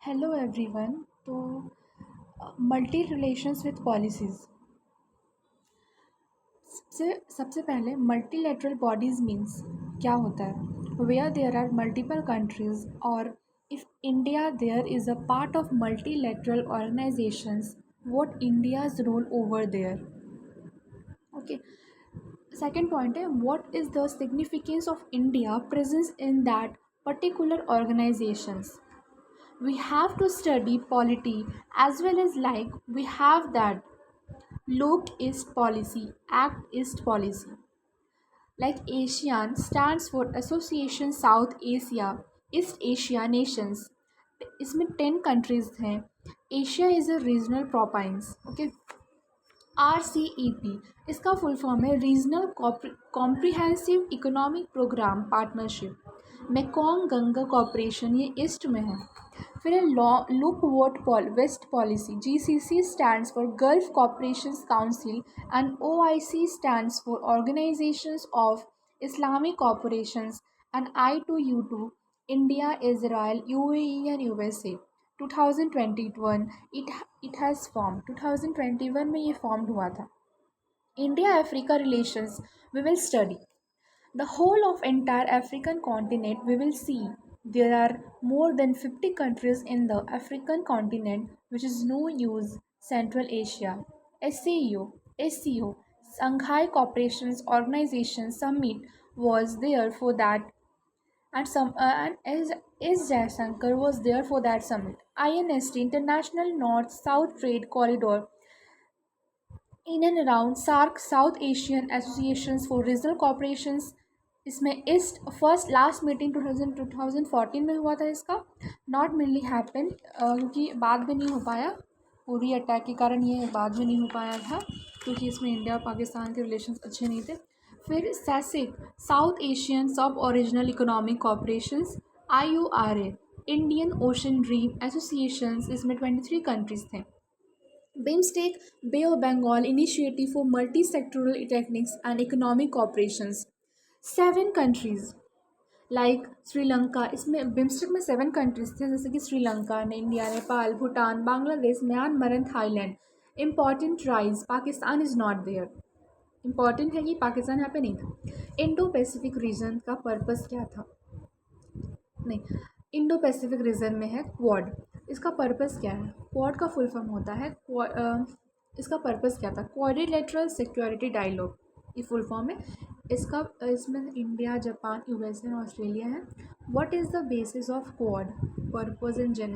Hello everyone. तो multi relations with policies. सबसे पहले मल्टीलेटरल बॉडीज़ मीन्स क्या होता है? Where there are multiple countries और if India there is a part of multilateral organisations, what India's role over there. Okay. Second point है what is the significance of India presence in that particular organisations. We have to study polity as well as like we have that look east policy, act east policy. Like ASEAN stands for Association South Asia, East Asia Nations. इसमें 10 countries हैं. Asia is a regional province. Okay. RCEP इसका full form है regional comprehensive economic program partnership. Mekong Ganga corporation ये east में है. फिर है look वोट west policy. GCC stands for gulf cooperation council and OIC stands for organisations of Islamic corporations and I2U2 India Israel UAE and USA. 2021 it has form. 2021 में ये formed हुआ था. India Africa relations we will study the whole of entire African continent. We will see there are more than 50 countries in the African continent, which is no use Central Asia. SCO, Shanghai Cooperation Organization Summit was there for that, and S. Jaishankar was there for that summit. INST, International North-South Trade Corridor, in and around SAARC, South Asian Associations for Regional Cooperations. इसमें east first last meeting 2014 में हुआ था. इसका not mainly happen क्योंकि बाद में नहीं हो पाया. पूरी अटैक के कारण ये बाद में नहीं हो पाया था क्योंकि इसमें इंडिया और पाकिस्तान के रिलेशंस अच्छे नहीं थे. फिर SASEC, South Asian sub regional economic cooperations. IORA, Indian Ocean rim associations, इसमें 23 कंट्रीज थे. BIMSTEC, Bay of Bengal Initiative for Multi-Sectoral Techniques and Economic Cooperations. 7 countries like Sri Lanka. इसमें बिम्स्टेक में 7 कंट्रीज थे जैसे कि Sri Lanka, India, Nepal, Bhutan, Bangladesh, Myanmar and Thailand. Important rise Pakistan is not there. Important है कि पाकिस्तान यहाँ पे नहीं था. इंडो पैसिफिक रीजन का पर्पस क्या था? नहीं, इंडो पैसिफिक रीजन में है क्वाड. इसका पर्पस क्या है? क्वाड का फुल फॉर्म होता है इसका पर्पस क्या था? क्वाड्रिलेटरल सिक्योरिटी डायलॉग ये फुल फॉर्म है इसमें इंडिया, जापान, USA और ऑस्ट्रेलिया है. What is the basis of quad? Purpose and genesis.